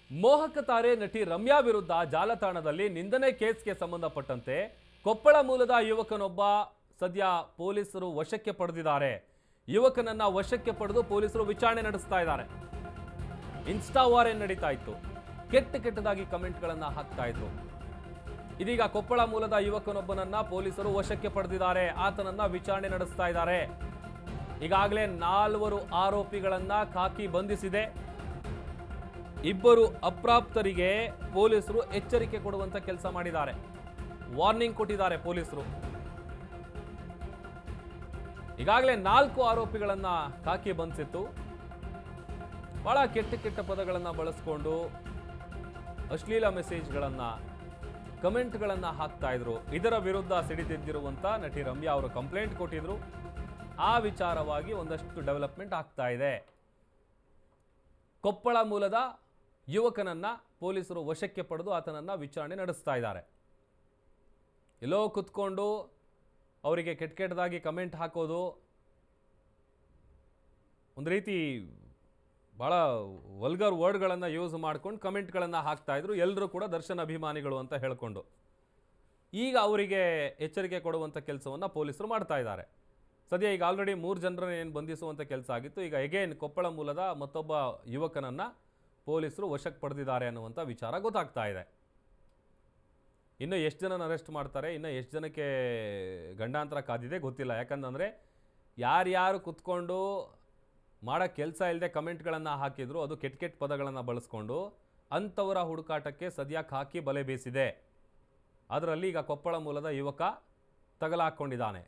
ಮೋಹಕ ತಾರೆ ನಟಿ ರಮ್ಯಾ ವಿರುದ್ಧ ಜಾಲತಾಣದಲ್ಲಿ ನಿಂದನೆ ಕೇಸ್ಗೆ ಸಂಬಂಧಪಟ್ಟಂತೆ ಕೊಪ್ಪಳ ಮೂಲದ ಯುವಕನೊಬ್ಬ ಸದ್ಯ ಪೊಲೀಸರು ವಶಕ್ಕೆ ಪಡೆದಿದ್ದಾರೆ. ಯುವಕನನ್ನ ವಶಕ್ಕೆ ಪಡೆದು ಪೊಲೀಸರು ವಿಚಾರಣೆ ನಡೆಸ್ತಾ ಇದ್ದಾರೆ. ಇನ್ಸ್ಟಾ ವಾರ್ ನಡೀತಾ ಇತ್ತು. ಕೆಟ್ಟದಾಗಿ ಕಮೆಂಟ್ಗಳನ್ನ ಹಾಕ್ತಾ ಇದ್ರು. ಇದೀಗ ಕೊಪ್ಪಳ ಮೂಲದ ಯುವಕನೊಬ್ಬನನ್ನ ಪೊಲೀಸರು ವಶಕ್ಕೆ ಪಡೆದಿದ್ದಾರೆ. ಆತನನ್ನ ವಿಚಾರಣೆ ನಡೆಸ್ತಾ ಇದ್ದಾರೆ. ಈಗಾಗಲೇ 4 ಆರೋಪಿಗಳನ್ನ ಖಾಕಿ ಬಂಧಿಸಿದೆ. ಇಬ್ಬರು ಅಪ್ರಾಪ್ತರಿಗೆ ಪೊಲೀಸರು ಎಚ್ಚರಿಕೆ ಕೊಡುವಂತ ಕೆಲಸ ಮಾಡಿದ್ದಾರೆ. ವಾರ್ನಿಂಗ್ ಕೊಟ್ಟಿದ್ದಾರೆ ಪೊಲೀಸರು. ಈಗಾಗಲೇ 4 ಆರೋಪಿಗಳನ್ನ ಖಾಕಿ ಬಂಧಿಸಿತ್ತು. ಬಹಳ ಕೆಟ್ಟ ಪದಗಳನ್ನ ಬಳಸಿಕೊಂಡು ಅಶ್ಲೀಲ ಮೆಸೇಜ್ಗಳನ್ನ ಕಮೆಂಟ್ಗಳನ್ನ ಹಾಕ್ತಾ ಇದ್ರು. ಇದರ ವಿರುದ್ಧ ಸಿಡಿದೆದ್ದಿರುವಂತ ನಟಿ ರಮ್ಯಾ ಅವರು ಕಂಪ್ಲೇಂಟ್ ಕೊಟ್ಟಿದ್ರು. ಆ ವಿಚಾರವಾಗಿ ಒಂದಷ್ಟು ಡೆವಲಪ್ಮೆಂಟ್ ಆಗ್ತಾ ಇದೆ. ಕೊಪ್ಪಳ ಮೂಲದ ಯುವಕನನ್ನ ಪೊಲೀಸರು ವಶಕ್ಕೆ ಪಡೆದು ಆತನನ್ನ ವಿಚಾರಣೆ ನಡೆಸ್ತಾ ಇದ್ದಾರೆ. ಎಲ್ಲೋ ಕುತ್ಕೊಂಡು ಅವರಿಗೆ ಕೆಟ್ಟದಾಗಿ ಕಮೆಂಟ್ ಹಾಕೋದು, ಒಂದು ರೀತಿ ಬಹಳ ವಲ್ಗರ್ ವರ್ಡ್ಗಳನ್ನು ಯೂಸ್ ಮಾಡ್ಕೊಂಡು ಕಮೆಂಟ್ಗಳನ್ನು ಹಾಕ್ತಾ ಇದ್ರು. ಎಲ್ಲರೂ ಕೂಡ ದರ್ಶನ್ ಅಭಿಮಾನಿಗಳು ಅಂತ ಹೇಳ್ಕೊಂಡು ಈಗ ಅವರಿಗೆ ಎಚ್ಚರಿಕೆ ಕೊಡುವಂಥ ಕೆಲಸವನ್ನು ಪೊಲೀಸರು ಮಾಡ್ತಾ ಇದ್ದಾರೆ. ಸದ್ಯ ಈಗ ಆಲ್ರೆಡಿ 3 ಜನರನ್ನ ಏನು ಬಂಧಿಸುವಂಥ ಕೆಲಸ ಆಗಿತ್ತು. ಈಗ ಎಗೇನ್ ಕೊಪ್ಪಳ ಮೂಲದ ಮತ್ತೊಬ್ಬ ಯುವಕನನ್ನ ಪೊಲೀಸರು ವಶಕ್ಕೆ ಪಡೆದಿದ್ದಾರೆ ಅನ್ನುವಂಥ ವಿಚಾರ ಗೊತ್ತಾಗ್ತಾ ಇದೆ. ಇನ್ನು ಎಷ್ಟು ಜನನ ಅರೆಸ್ಟ್ ಮಾಡ್ತಾರೆ, ಇನ್ನು ಎಷ್ಟು ಜನಕ್ಕೆ ಗಂಡಾಂತರ ಕಾದಿದೆ ಗೊತ್ತಿಲ್ಲ. ಯಾಕಂತಂದರೆ ಯಾರ್ಯಾರು ಕುತ್ಕೊಂಡು ಮಾಡೋ ಕೆಲಸ ಇಲ್ಲದೆ ಕಮೆಂಟ್ಗಳನ್ನು ಹಾಕಿದ್ರು, ಅದು ಕೆಟ್ಟ ಪದಗಳನ್ನು ಬಳಸ್ಕೊಂಡು ಅಂಥವರ ಹುಡುಕಾಟಕ್ಕೆ ಸದ್ಯ ಖಾಕಿ ಬಲೆ ಬೀಸಿದೆ. ಅದರಲ್ಲಿ ಈಗ ಕೊಪ್ಪಳ ಮೂಲದ ಯುವಕ ತಗಲಾಕೊಂಡಿದ್ದಾನೆ.